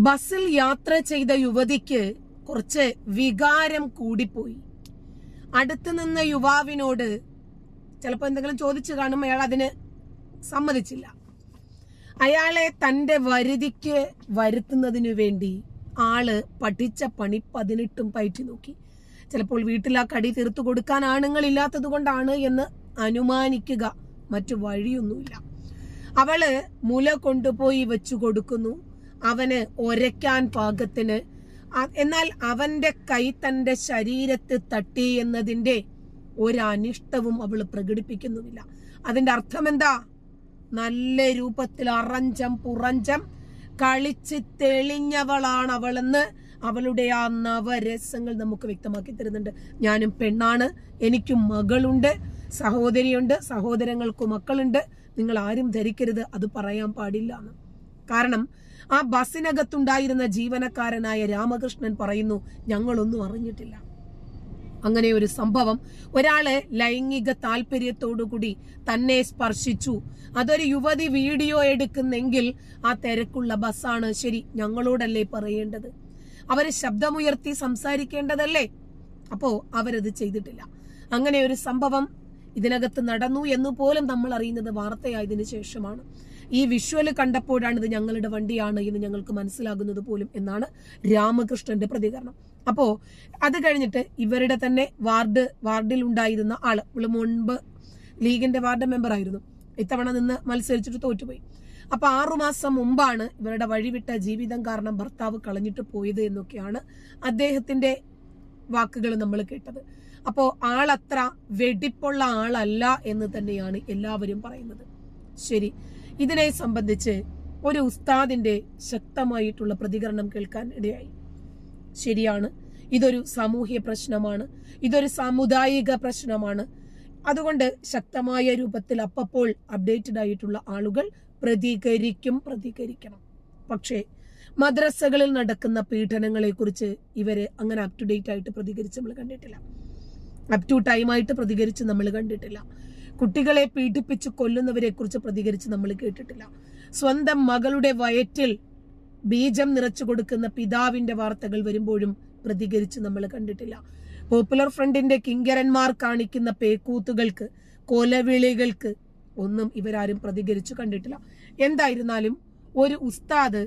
ബസ്സിൽ യാത്ര ചെയ്ത യുവതിക്ക് കുറച്ച് വികാരം കൂടിപ്പോയി. അടുത്ത് നിന്ന യുവാവിനോട് ചിലപ്പോൾ എന്തെങ്കിലും ചോദിച്ചു കാണും, അയാൾ അതിന് സമ്മതിച്ചില്ല. അയാളെ തന്റെ വരുതിക്ക് വരുത്തുന്നതിനു വേണ്ടി ആള് പഠിച്ച പണി 18 പയറ്റി നോക്കി. ചിലപ്പോൾ വീട്ടിൽ ആ കടി തീർത്തു കൊടുക്കാൻ ആണുങ്ങളില്ലാത്തത് കൊണ്ടാണ് എന്ന് അനുമാനിക്കുക, മറ്റു വഴിയൊന്നുമില്ല. അവള് മുല കൊണ്ടുപോയി വെച്ചു കൊടുക്കുന്നു, അവന് ഒരയ്ക്കാൻ പാകത്തിന്. എന്നാൽ അവന്റെ കൈ തന്റെ ശരീരത്ത് തട്ടി എന്നതിന്റെ ഒരനിഷ്ടവും അവള് പ്രകടിപ്പിക്കുന്നുമില്ല. അതിന്റെ അർത്ഥം എന്താ? നല്ല രൂപത്തിൽ അറഞ്ചം പുറഞ്ചം കളിച്ച് തെളിഞ്ഞവളാണ് അവളെന്ന് അവളുടെ ആ നവരസങ്ങൾ നമുക്ക് വ്യക്തമാക്കി തരുന്നുണ്ട്. ഞാനും പെണ്ണാണ്, എനിക്കും മകളുണ്ട്, സഹോദരിയുണ്ട്, സഹോദരങ്ങൾക്ക് മക്കളുണ്ട്. നിങ്ങൾ ആരും ധരിക്കരുത് അത് പറയാൻ പാടില്ല എന്ന്. കാരണം ആ ബസ്സിനകത്തുണ്ടായിരുന്ന ജീവനക്കാരനായ രാമകൃഷ്ണൻ പറയുന്നു, ഞങ്ങളൊന്നും അറിഞ്ഞിട്ടില്ല. അങ്ങനെ ഒരു സംഭവം, ഒരാള് ലൈംഗിക താല്പര്യത്തോടുകൂടി തന്നെ സ്പർശിച്ചു, അതൊരു യുവതി വീഡിയോ എടുക്കുന്നെങ്കിൽ ആ തിരക്കുള്ള ബസ്സാണ്, ശരി, ഞങ്ങളോടല്ലേ പറയേണ്ടത്, അവര് ശബ്ദമുയർത്തി സംസാരിക്കേണ്ടതല്ലേ? അപ്പോ അവരത് ചെയ്തിട്ടില്ല. അങ്ങനെ ഒരു സംഭവം ഇതിനകത്ത് നടന്നു എന്ന് പോലും നമ്മൾ അറിയുന്നത് വാർത്തയായതിനു ശേഷമാണ്. ഈ വിഷ്വല് കണ്ടപ്പോഴാണ് ഇത് ഞങ്ങളുടെ വണ്ടിയാണ് എന്ന് ഞങ്ങൾക്ക് മനസ്സിലാകുന്നത് പോലും എന്നാണ് രാമകൃഷ്ണന്റെ പ്രതികരണം. അപ്പോ അത് കഴിഞ്ഞിട്ട് ഇവരുടെ തന്നെ വാർഡിൽ ഉണ്ടായിരുന്ന ആള്, മുൻപ് ലീഗിന്റെ വാർഡ് മെമ്പർ ആയിരുന്നു, ഇത്തവണ നിന്ന് മത്സരിച്ചിട്ട് തോറ്റുപോയി. അപ്പൊ 6 മാസം മുമ്പാണ് ഇവരുടെ വഴിവിട്ട ജീവിതം കാരണം ഭർത്താവ് കളഞ്ഞിട്ട് പോയത് എന്നൊക്കെയാണ് അദ്ദേഹത്തിന്റെ വാക്കുകൾ നമ്മൾ കേട്ടത്. അപ്പോ ആളത്ര വെടിപ്പുള്ള ആളല്ല എന്ന് തന്നെയാണ് എല്ലാവരും പറയുന്നത്. ശരി, ഇതിനെ സംബന്ധിച്ച് ഒരു ഉസ്താദിന്റെ ശക്തമായിട്ടുള്ള പ്രതികരണം കേൾക്കാൻ ഇടയായി. ശരിയാണ്, ഇതൊരു സാമൂഹ്യ പ്രശ്നമാണ്, ഇതൊരു സാമുദായിക പ്രശ്നമാണ്. അതുകൊണ്ട് ശക്തമായ രൂപത്തിൽ അപ്പോൾ അപ്ഡേറ്റഡ് ആയിട്ടുള്ള ആളുകൾ പ്രതികരിക്കണം. പക്ഷേ മദ്രസകളിൽ നടക്കുന്ന പീഡനങ്ങളെ കുറിച്ച് ഇവര് അങ്ങനെ അപ് ടു ഡേറ്റ് ആയിട്ട് പ്രതികരിച്ച് നമ്മൾ കണ്ടിട്ടില്ല, അപ് ടു ടൈം ആയിട്ട് പ്രതികരിച്ച് നമ്മൾ കണ്ടിട്ടില്ല. കുട്ടികളെ പീഡിപ്പിച്ച് കൊല്ലുന്നവരെ കുറിച്ച് പ്രതികരിച്ച് നമ്മൾ കേട്ടിട്ടില്ല. സ്വന്തം മകളുടെ വയറ്റിൽ ബീജം നിറച്ചു കൊടുക്കുന്ന പിതാവിന്റെ വാർത്തകൾ വരുമ്പോഴും പ്രതികരിച്ച് നമ്മൾ കണ്ടിട്ടില്ല. പോപ്പുലർ ഫ്രണ്ടിന്റെ കിങ്കരന്മാർ കാണിക്കുന്ന പേക്കൂത്തുകൾക്ക്, കൊലവിളികൾക്ക് ഒന്നും ഇവരാരും പ്രതികരിച്ചു കണ്ടിട്ടില്ല. എന്തായിരുന്നാലും ഒരു ഉസ്താദ്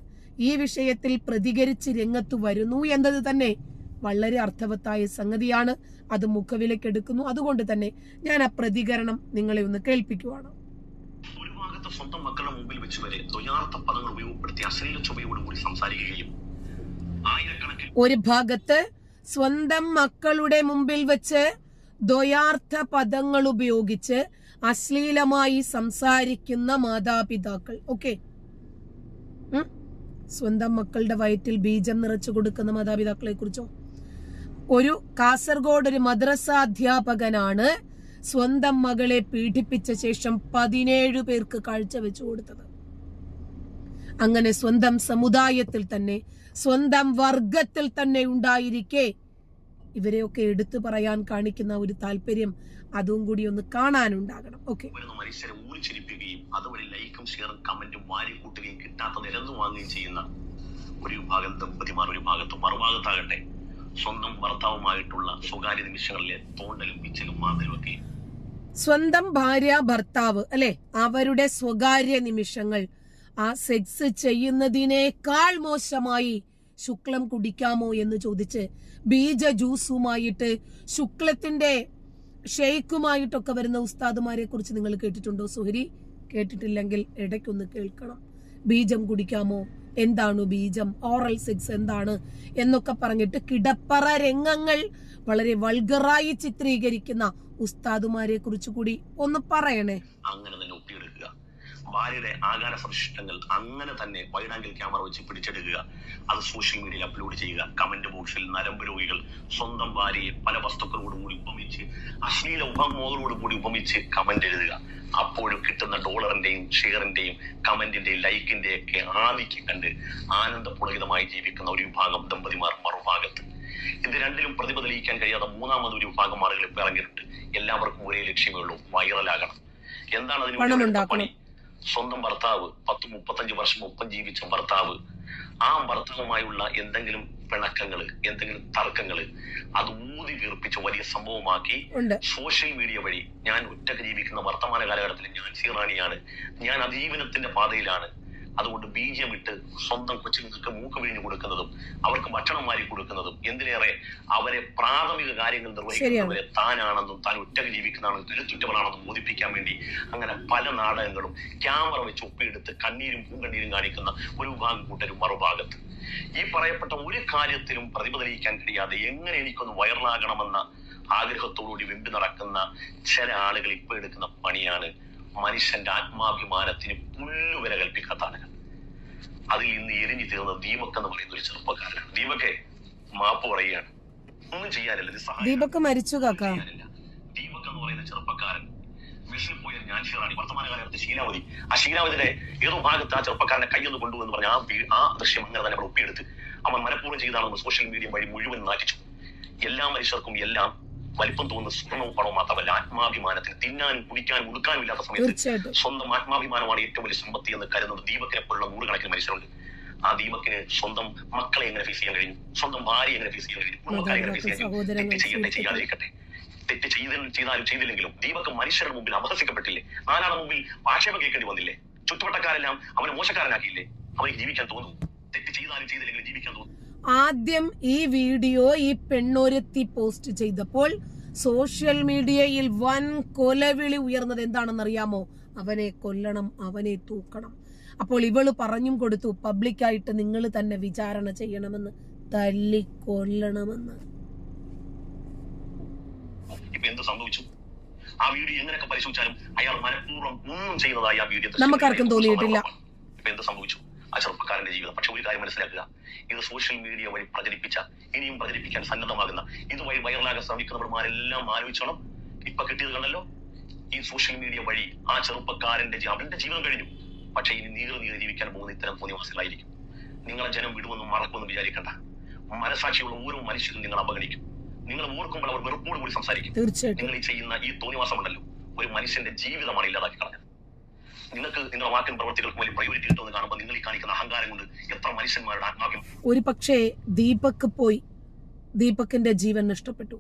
ഈ വിഷയത്തിൽ പ്രതികരിച്ച് രംഗത്തു വരുന്നു എന്നത് തന്നെ വളരെ അർത്ഥവത്തായ സംഗതിയാണ്. അത് മുഖവിലക്കെടുക്കുന്നു. അതുകൊണ്ട് തന്നെ ഞാൻ ആ പ്രതികരണം നിങ്ങളെ ഒന്ന് കേൾപ്പിക്കുവാണ്. ഒരു ഭാഗത്ത് സ്വന്തം മക്കളുടെ മുമ്പിൽ വെച്ച് വരെ ദ്വയാർത്ഥ പദങ്ങൾ ഉപയോഗപ്പെടുത്തി അശ്ലീല ചുവയോടുകൂടി സംസാരിക്കുകയും, ഒരു ഭാഗത്ത് സ്വന്തം മക്കളുടെ മുമ്പിൽ വെച്ച് ദ്വയാർത്ഥ പദങ്ങൾ ഉപയോഗിച്ച് അശ്ലീലമായി സംസാരിക്കുന്ന മാതാപിതാക്കൾ. ഓക്കെ, സ്വന്തം മക്കളുടെ വയറ്റിൽ ബീജം നിറച്ചു കൊടുക്കുന്ന മാതാപിതാക്കളെ കുറിച്ചോ? ഒരു കാസർഗോഡ് ഒരു മദ്രസ അധ്യാപകനാണ് സ്വന്തം മകളെ പീഡിപ്പിച്ച ശേഷം 17 പേർക്ക് കാഴ്ചവെച്ചു കൊടുത്തത്. അങ്ങനെ സ്വന്തം സമുദായത്തിൽ തന്നെ, സ്വന്തം വർഗത്തിൽ തന്നെ ഉണ്ടായിരിക്കെ ഇവരെയൊക്കെ എടുത്തു പറയാൻ കാണിക്കുന്ന ഒരു താല്പര്യം അതും കൂടി ഒന്ന് കാണാനുണ്ടാകണം. ഓക്കെ, മനുഷ്യരെ ഊരിച്ചിരിപ്പിക്കുകയും അതുവഴി ലൈക്കും ഷെയറും കമന്റും വാരി കൂട്ടുകയും കിട്ടാത്ത നിരന്നു വാങ്ങുകയും ചെയ്യുന്ന ഒരു വിഭാഗം ദമ്പതിമാർ ഒരു ഭാഗത്തും, മറുഭാഗത്താകട്ടെ സ്വന്തം ഭർത്താവുമായിട്ടുള്ള സ്വകാര്യ നിമിഷങ്ങളിലെ തോണ്ടലും പിച്ചലും മാന്തലും ഒക്കെ. സ്വന്തം ഭാര്യ ഭർത്താവ് അല്ലെ, അവരുടെ സ്വകാര്യ നിമിഷങ്ങൾ ആ സെക്സ് ചെയ്യുന്നതിനേക്കാൾ മോശമായി ശുക്ലം കുടിക്കാമോ എന്ന് ചോദിച്ച് ബീജ ജ്യൂസുമായിട്ട്, ശുക്ലത്തിന്റെ ഷെയ്ക്കുമായിട്ടൊക്കെ വരുന്ന ഉസ്താദുമാരെ കുറിച്ച് നിങ്ങൾ കേട്ടിട്ടുണ്ടോ സുഹരി? കേട്ടിട്ടില്ലെങ്കിൽ ഇടയ്ക്കൊന്ന് കേൾക്കണം. ബീജം കുടിക്കാമോ, എന്താണ് ബീജം, ഓറൽ സെക്സ് എന്താണ് എന്നൊക്കെ പറഞ്ഞിട്ട് കിടപ്പറ രംഗങ്ങൾ വളരെ വൾഗറായി ചിത്രീകരിക്കുന്ന ഉസ്താദുമാരെ കുറിച്ച് കൂടി ഒന്ന് പറയണേ. അങ്ങനെ തന്നെ ഒപ്പിയെടുക്കുക, ഭാര്യയുടെ ആകാര സവിശിഷ്ടങ്ങൾ അങ്ങനെ തന്നെ വൈഡ് ആംഗിൾ ക്യാമറ വെച്ച് പിടിച്ചെടുക്കുക, അത് സോഷ്യൽ മീഡിയയിൽ അപ്ലോഡ് ചെയ്യുക. കമന്റ് ബോക്സിൽ നരമ്പ് രോഗികൾ സ്വന്തം ഭാര്യയെ പല വസ്തുക്കളോടുകൂടി ഉപമിച്ച്, അശ്ലീല ഉപമോകളോടുകൂടി ഉപമിച്ച് കമന്റ് എഴുതുക. അപ്പോഴും കിട്ടുന്ന ഡോളറിന്റെയും ഷെയറിന്റെയും കമന്റിന്റെയും ലൈക്കിന്റെ ഒക്കെ ആധിക്യം കണ്ട് ആനന്ദപുളകിതമായി ജീവിക്കുന്ന ഒരു വിഭാഗം ദമ്പതിമാർ മറുഭാഗത്ത്. ഇത് രണ്ടിലും പ്രതിഭ തെളിയിക്കാൻ കഴിയാതെ മൂന്നാമതൊരു വിഭാഗം ആളുകൾ ഇപ്പൊ ഇറങ്ങിയിട്ടുണ്ട്. എല്ലാവർക്കും ഒരേ ലക്ഷ്യമേ ഉള്ളൂ, വൈറലാകണം. എന്താണ് അതിന് പണി? സ്വന്തം ഭർത്താവ് 10-35 വർഷം ഒപ്പം ജീവിച്ച ഭർത്താവ് ആ ഭർത്താവുമായുള്ള എന്തെങ്കിലും പിണക്കങ്ങള്, എന്തെങ്കിലും തർക്കങ്ങള് അത് ഊതി വീർപ്പിച്ച് വലിയ സംഭവമാക്കി സോഷ്യൽ മീഡിയ വഴി ഞാൻ ഒറ്റക്ക് ജീവിക്കുന്ന വർത്തമാന കാലഘട്ടത്തിൽ ഞാൻ സീറാണിയാണ്, ഞാൻ അതിജീവനത്തിന്റെ പാതയിലാണ്, അതുകൊണ്ട് ബീജം ഇട്ട് സ്വന്തം കൊച്ചുങ്ങൾക്ക് മൂക്ക് വിഴിഞ്ഞു കൊടുക്കുന്നതും അവർക്ക് ഭക്ഷണം വാരി കൊടുക്കുന്നതും എന്തിനേറെ അവരെ പ്രാഥമിക കാര്യങ്ങൾ നിർവഹിക്കുന്നവരെ താനാണെന്നും താൻ ഒറ്റക്ക് ജീവിക്കുന്നതാണെന്നും തിരുത്തുറ്റവളാണെന്നും ബോധിപ്പിക്കാൻ വേണ്ടി അങ്ങനെ പല നാടകങ്ങളും ക്യാമറ വെച്ച് ഒപ്പിയെടുത്ത് കണ്ണീരും പൂങ്കണ്ണീരും കാണിക്കുന്ന ഒരു വിഭാഗം കൂട്ടരും മറുഭാഗത്ത്. ഈ പറയപ്പെട്ട ഒരു കാര്യത്തിലും പ്രതിഭ തെളിയിക്കാൻ കഴിയാതെ എങ്ങനെ എനിക്കൊന്ന് വൈറലാകണമെന്ന ആഗ്രഹത്തോടുകൂടി വെമ്പി നടക്കുന്ന ചില ആളുകൾ ഇപ്പൊ എടുക്കുന്ന പണിയാണ് മനുഷ്യന്റെ ആത്മാഭിമാനത്തിന് പുല്ലുവരെ കൽപ്പിക്കാത്ത ആളുകൾ. അതിൽ ഇന്ന് എരിഞ്ഞു തീർന്ന ദീപക് എന്ന് പറയുന്ന ഒരു ചെറുപ്പക്കാരനാണ്. ദീപകെ മാപ്പ് പറയുകയാണ്, ഒന്നും ചെയ്യാനില്ല, ദീപക് മരിച്ചു കാക്കാനില്ല. ദീപക് എന്ന് പറയുന്ന ചെറുപ്പക്കാരൻ ബസ്സിൽ പോയ ഞാൻ ഷീറാണി വർത്തമാന കാലഘട്ടത്തിൽ ശീലാവതി, ആ ശീലാവതിയുടെ ഏതോ ഭാഗത്ത് ആ ചെറുപ്പക്കാരനെ കൈയൊന്ന് കൊണ്ടുവന്ന് പറഞ്ഞ ആ ദൃശ്യം അങ്ങനെ തന്നെ അവിടെ ഒപ്പിയെടുത്ത് അവൻ മനഃപൂർവ്വം ചെയ്താണെന്ന് സോഷ്യൽ മീഡിയ വഴി മുഴുവൻ നാറ്റിച്ചു. എല്ലാ മനുഷ്യർക്കും എല്ലാം വലിപ്പം തോന്നുന്ന സ്വർണവും പണവും മാത്രമല്ല, ആത്മാഭിമാനത്തിന് തിന്നാനും കുടിക്കാനും ഉടുക്കാനും ഇല്ലാത്ത സമയത്ത് സ്വന്തം ആത്മാഭിമാനമാണ് ഏറ്റവും വലിയ സമ്പത്തി എന്ന് കരുതുന്നത് ദീപകിനെ പോലുള്ള നൂറുകണക്കിന് മനുഷ്യരുണ്ട്. ആ ദീപകിന് സ്വന്തം മക്കളെ എങ്ങനെ ഫേസ് ചെയ്യാൻ കഴിഞ്ഞു, സ്വന്തം ഭാര്യ എങ്ങനെ ഫേസ് ചെയ്യാൻ കഴിഞ്ഞു, കുടുംബക്കാരെ എങ്ങനെ ഫേസ് ചെയ്യാൻ കഴിഞ്ഞു? തെറ്റ് ചെയ്യട്ടെ, ചെയ്യാതിരിക്കട്ടെ, തെറ്റ് ചെയ്താലും ചെയ്തില്ലെങ്കിലും ദീപക് മനുഷ്യരുടെ മുമ്പിൽ അപഹസിക്കപ്പെട്ടില്ലേ? നാലാളെ മുമ്പിൽ ആക്ഷേപം കേൾക്കേണ്ടി വന്നില്ലേ? ചുറ്റുവട്ടക്കാരെല്ലാം അവനെ മോശക്കാരനാക്കിയില്ലേ? അവർക്ക് ജീവിക്കാൻ തോന്നും, തെറ്റ് ചെയ്താലും ചെയ്തില്ലെങ്കിലും ജീവിക്കാൻ തോന്നും. ആദ്യം ഈ വീഡിയോ ഈ പെണ്ണൊരുത്തി പോസ്റ്റ് ചെയ്തപ്പോൾ സോഷ്യൽ മീഡിയയിൽ വൻ കൊലവിളി ഉയർന്നത് എന്താണെന്നറിയാമോ? അവനെ കൊല്ലണം, അവനെ തൂക്കണം. അപ്പോൾ ഇവള് പറഞ്ഞും കൊടുത്തു, പബ്ലിക്കായിട്ട് നിങ്ങൾ തന്നെ വിചാരണ ചെയ്യണമെന്ന്, തല്ലി കൊല്ലണമെന്ന്. ഇപ്പൊ എന്ത് സംഭവിച്ചു? ആ വീഡിയോ എങ്ങനെയൊക്കെ പരിശോധിച്ചാലും അയാൾ മനഃപൂർവ്വം ഒന്നും ചെയ്യുന്നതായി ആ വീഡിയോ നമുക്കാർക്കും തോന്നിയിട്ടില്ല. ഇപ്പൊ എന്ത് സംഭവിച്ചു? ആ ചെറുപ്പക്കാരന്റെ ജീവിതം. പക്ഷെ ഒരു കാര്യം മനസ്സിലാക്കുക, ഇത് സോഷ്യൽ മീഡിയ വഴി പ്രചരിപ്പിച്ച, ഇനിയും പ്രചരിപ്പിക്കാൻ സന്നദ്ധമാകുന്ന, ഇതുവഴി വൈറലാകാൻ ശ്രമിക്കുന്നവന്മാരെല്ലാം ആലോചിച്ചോണം. ഇപ്പൊ കിട്ടിയത് കണ്ടല്ലോ, ഈ സോഷ്യൽ മീഡിയ വഴി ആ ചെറുപ്പക്കാരന്റെ അവന്റെ ജീവിതം കഴിഞ്ഞു. പക്ഷെ ഇനി നീറി ജീവിക്കാൻ പോകുന്ന ഇത്തരം തോന്നിവാസികളായിരിക്കും. നിങ്ങളെ ജനം വിടുവെന്നും മറക്കുമെന്നും വിചാരിക്കണ്ട. മനസാക്ഷിയുള്ള ഓരോ മനുഷ്യരും നിങ്ങൾ അവഗണിക്കും. നിങ്ങൾ ഓർക്കുമ്പോൾ അവർ വെറുപ്പോട് കൂടി സംസാരിക്കും. നിങ്ങൾ ഈ ചെയ്യുന്ന ഈ തോന്നിവാസമുണ്ടല്ലോ, ഒരു മനുഷ്യന്റെ ജീവിതമാണ് ഇല്ലാതാക്കി കളഞ്ഞത്. നിങ്ങൾക്ക് നിങ്ങളുടെ വാക്കിനും പ്രവർത്തികൾക്കും വലിയ പ്രയോറിറ്റി കിട്ടുമെന്ന് കാണുമ്പോൾ നിങ്ങൾ ഈ കാണിക്കുന്ന അഹങ്കാരം കൊണ്ട് എത്ര മനുഷ്യന്മാരുടെ ആത്മാക്യം. ഒരു പക്ഷേ ദീപക് പോയി, ദീപകിന്റെ ജീവൻ നഷ്ടപ്പെട്ടു.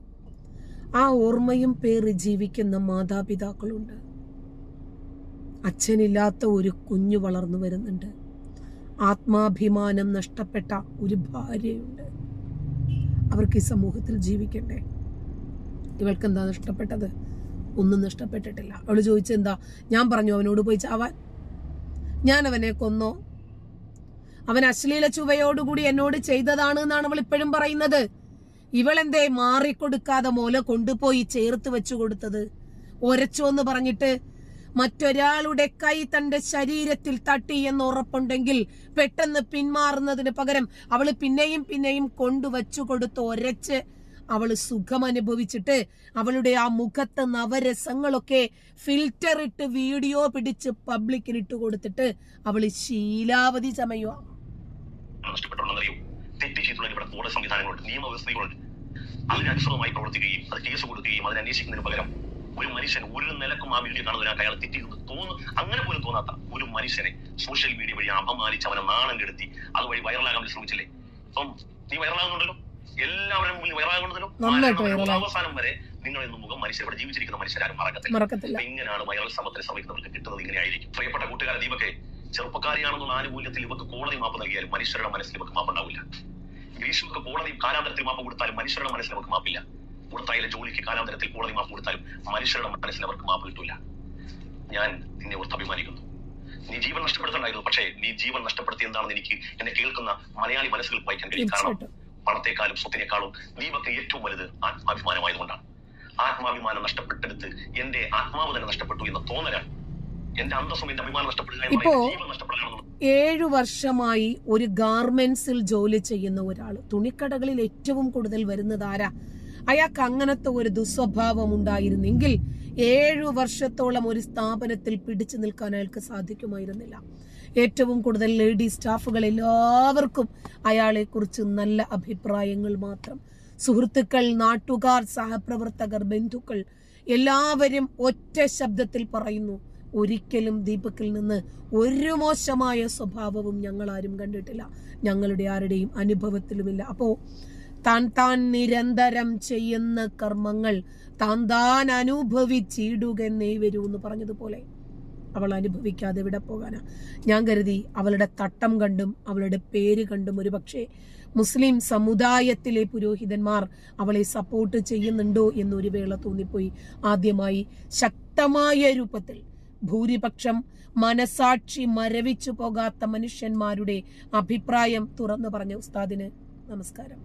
ആ ഓർമ്മയും പേറി ജീവിക്കുന്ന മാതാപിതാക്കളുണ്ട്. അച്ഛനില്ലാത്ത ഒരു കുഞ്ഞു വളർന്നു വരുന്നുണ്ട്. ആത്മാഭിമാനം നഷ്ടപ്പെട്ട ഒരു ഭാര്യയുണ്ട്. അവർക്ക് ഈ സമൂഹത്തിൽ ജീവിക്കണ്ടേ? ഇവൾക്ക് എന്താ നഷ്ടപ്പെട്ടത്? ഒന്നും നഷ്ടപ്പെട്ടിട്ടില്ല. അവള് ചോദിച്ചെന്താ? ഞാൻ പറഞ്ഞു അവനോട് പോയി ചാവാൻ. ഞാൻ അവനെ കൊന്നോ? അവൻ അശ്ലീല ചുവയോടുകൂടി എന്നോട് ചെയ്തതാണ് എന്നാണ് അവൾ ഇപ്പോഴും പറയുന്നത്. ഇവളെന്തേ മാറിക്കൊടുക്കാതെ മോല കൊണ്ടുപോയി ചേർത്ത് വെച്ചു കൊടുത്തത്? ഒരച്ചോന്ന് പറഞ്ഞിട്ട് മറ്റൊരാളുടെ കൈ തന്റെ ശരീരത്തിൽ തട്ടി എന്ന് ഉറപ്പുണ്ടെങ്കിൽ പെട്ടെന്ന് പിന്മാറുന്നതിന് പകരം അവള് പിന്നെയും കൊണ്ടുവച്ചു കൊടുത്ത് ഒരച്ച് അവള് സുഖമനുഭവിച്ചിട്ട് അവളുടെ ആ മുഖത്തെ നവരസങ്ങളൊക്കെ ഫിൽറ്റർ ഇട്ട് വീഡിയോ പിടിച്ച് പബ്ലിക്കിന് ഇട്ട് കൊടുത്തിട്ട് അവള് ശീലാവധി ചമയുക. തെറ്റ് ചെയ്തിട്ടുള്ള ഇവിടെ കോടതി സംവിധാനങ്ങളുണ്ട്, നിയമവ്യവസ്ഥകളുണ്ട്. അതിനനുസൃതമായി പ്രവർത്തിക്കുകയും അത് കേസ് കൊടുക്കുകയും അതിനെ അന്വേഷിക്കുന്നതിന് പകരം ഒരു മനുഷ്യൻ ഒരു നിലക്കും ആ വീഡിയോ കാണുന്നതിനായിട്ട് അയാൾ തെറ്റിയെന്ന് തോന്നുന്നു, അങ്ങനെ പോലും തോന്നാത്ത ഒരു മനുഷ്യനെ സോഷ്യൽ മീഡിയ വഴി അപമാനിച്ച് അവനെ നാണം കെടുത്തി അതുവഴി വൈറലാകാൻ ശ്രമിച്ചില്ലേ? അപ്പം നീ വൈറലാകുന്നുണ്ടല്ലോ, എല്ലാവരും മുമ്പിൽ വൈറലാകുന്നുണ്ടല്ലോ. അവസാനം വരെ നിങ്ങൾ ഇന്ന് മുഖം മനുഷ്യർ ഇവിടെ ജീവിച്ചിരിക്കുന്ന മനുഷ്യരാരും മറക്കത്തില്ല. ഇങ്ങനെയാണ് വൈറൽ ശ്രമത്തിന് ശ്രമിക്കുന്നവർക്ക് കിട്ടുന്നത്, ഇങ്ങനെ ആയിരിക്കും. പ്രിയപ്പെട്ട കൂട്ടുകാരെ, ദീപകെ ചെറുപ്പക്കാരിയാണെന്നുള്ള ആനുകൂല്യത്തിൽ ഇവർക്ക് കോടതി മാപ്പ് നൽകിയാലും മനുഷ്യരുടെ മനസ്സിൽ ഇവർക്ക് മാപ്പുണ്ടാവില്ല. ഗ്രീഷ്മക്ക് കോടതി കാലാന്തരത്തിൽ മാപ്പ് കൊടുത്താലും മനുഷ്യരുടെ മനസ്സിൽ അവർക്ക് മാപ്പില്ല. പുറത്തായാലും ജോലിക്ക് കാലാന്തരത്തിൽ കോടതി മാപ്പ് കൊടുത്താലും മനുഷ്യരുടെ മനസ്സിൽ അവർക്ക് മാപ്പ് കിട്ടൂല. ഞാൻ നിന്നെ ഓർത്ത് അഭിമാനിക്കുന്നു. നീ ജീവൻ നഷ്ടപ്പെടുത്തണ്ടായിരുന്നു, പക്ഷേ നീ ജീവൻ നഷ്ടപ്പെടുത്തി എന്താണെന്ന് എനിക്ക് എന്നെ കേൾക്കുന്ന മലയാളി മനസ്സുകൾ വായിക്കാൻ കഴിയും. കാരണം പണത്തെക്കാളും സ്വത്തിനേക്കാളും ദീപക്ക് ഏറ്റവും വലുത് ആത്മാഭിമാനമായതുകൊണ്ടാണ്. ആത്മാഭിമാനം നഷ്ടപ്പെട്ടെടുത്ത് എന്റെ ആത്മാവ് തന്നെ നഷ്ടപ്പെട്ടു എന്ന തോന്നലാണ്. എന്റെ അന്തസ്സും എന്റെ അഭിമാനം നഷ്ടപ്പെടുക. ഇപ്പോ 7 വർഷമായി ഒരു ഗാർമെന്റ്സിൽ ജോലി ചെയ്യുന്ന ഒരാള്, തുണിക്കടകളിൽ ഏറ്റവും കൂടുതൽ വരുന്നത് ആരാ? അയാൾക്ക് അങ്ങനത്തെ ഒരു ദുസ്വഭാവം ഉണ്ടായിരുന്നെങ്കിൽ 7 വർഷത്തോളം ഒരു സ്ഥാപനത്തിൽ പിടിച്ചു നിൽക്കാൻ അയാൾക്ക് സാധിക്കുമായിരുന്നില്ല. ഏറ്റവും കൂടുതൽ ലേഡി സ്റ്റാഫുകൾ എല്ലാവർക്കും അയാളെ കുറിച്ച് നല്ല അഭിപ്രായങ്ങൾ മാത്രം. സുഹൃത്തുക്കൾ, നാട്ടുകാർ, സഹപ്രവർത്തകർ, ബന്ധുക്കൾ എല്ലാവരും ഒറ്റ ശബ്ദത്തിൽ പറയുന്നു, ഒരിക്കലും ദീപക്കിൽ നിന്ന് ഒരു മോശമായ സ്വഭാവവും ഞങ്ങൾ ആരും കണ്ടിട്ടില്ല, ഞങ്ങളുടെ ആരുടെയും അനുഭവത്തിലുമില്ല. അപ്പോ താൻ നിരന്തരം ചെയ്യുന്ന കർമ്മങ്ങൾ താൻ അനുഭവിച്ചിടുകെന്നേ വരൂ എന്ന് പറഞ്ഞതുപോലെ അവൾ അനുഭവിക്കാതെ ഇവിടെ പോകാനാ. ഞാൻ കരുതി അവളുടെ തട്ടം കണ്ടും അവളുടെ പേര് കണ്ടും ഒരുപക്ഷെ മുസ്ലിം സമുദായത്തിലെ പുരോഹിതന്മാർ അവളെ സപ്പോർട്ട് ചെയ്യുന്നുണ്ടോ എന്നൊരു വേള തോന്നിപ്പോയി. ആദ്യമായി ശക്തമായ രൂപത്തിൽ ഭൂരിപക്ഷം മനസാക്ഷി മരവിച്ചു പോകാത്ത മനുഷ്യന്മാരുടെ അഭിപ്രായം തുറന്നു പറഞ്ഞ ഉസ്താദിന് നമസ്കാരം.